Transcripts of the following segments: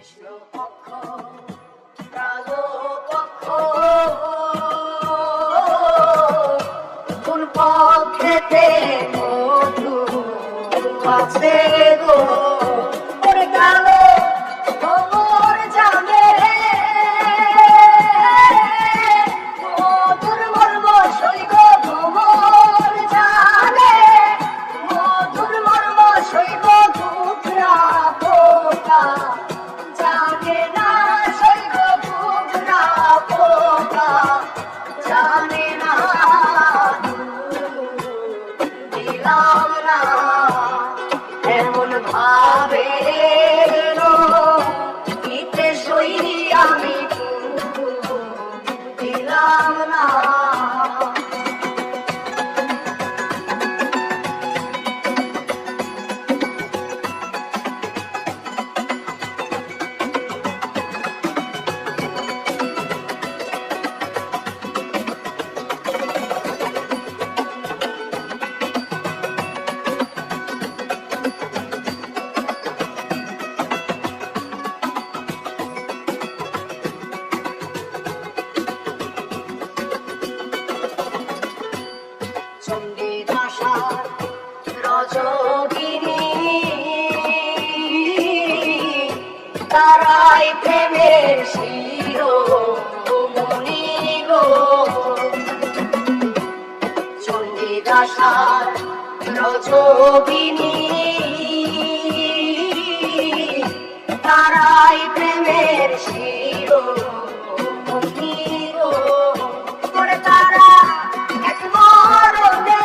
কৃষ্ণপক্ষ কালো পক্ষ কোন পক্ষেতে মধু আছে গো ওরে কালো ভোর যাবে মধুর মর্ম সৈগ ভোর জানে মধুর মর্ম সৈগ ঘুঘরা পোকা জানে না সৈগ ঘুঘরা পোকা জানে না দিলাম না এমন ভাবে গীতে সই আমি দিলাম না রজগিনী তারাই প্রেমের শিরোমণি গো চণ্ডীদাসার রজগিনী তারাই প্রেমের শিরোমণি গো করে তারা এক মরণে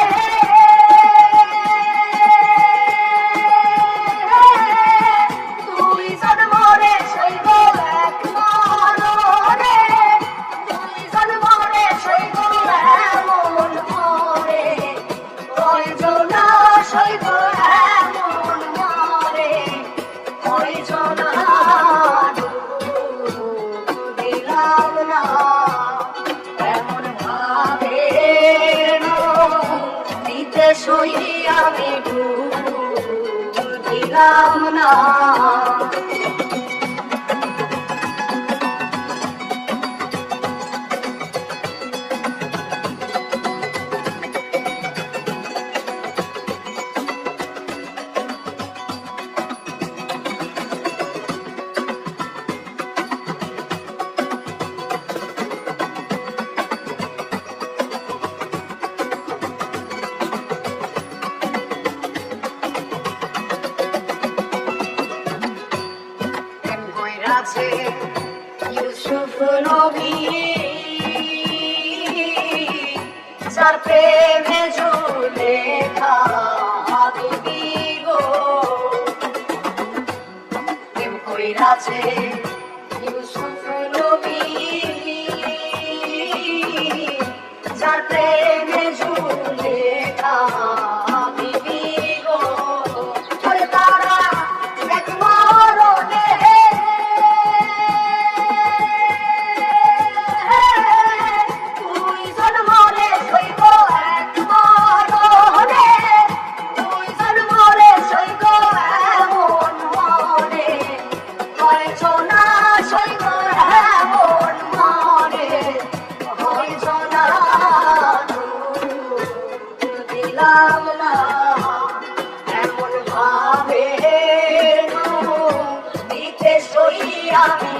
সই আমি দিলাম না আছে ইউসুফ নবী যার প্রেমে জুলেখা বিবি গো প্রেম কইরাছে ইউসুফ নবী যার প্রেমে জুলেখা বিবি গো ওরে তারা এক মরণে দিলাম না এমন ভাবে দিতে সই আমি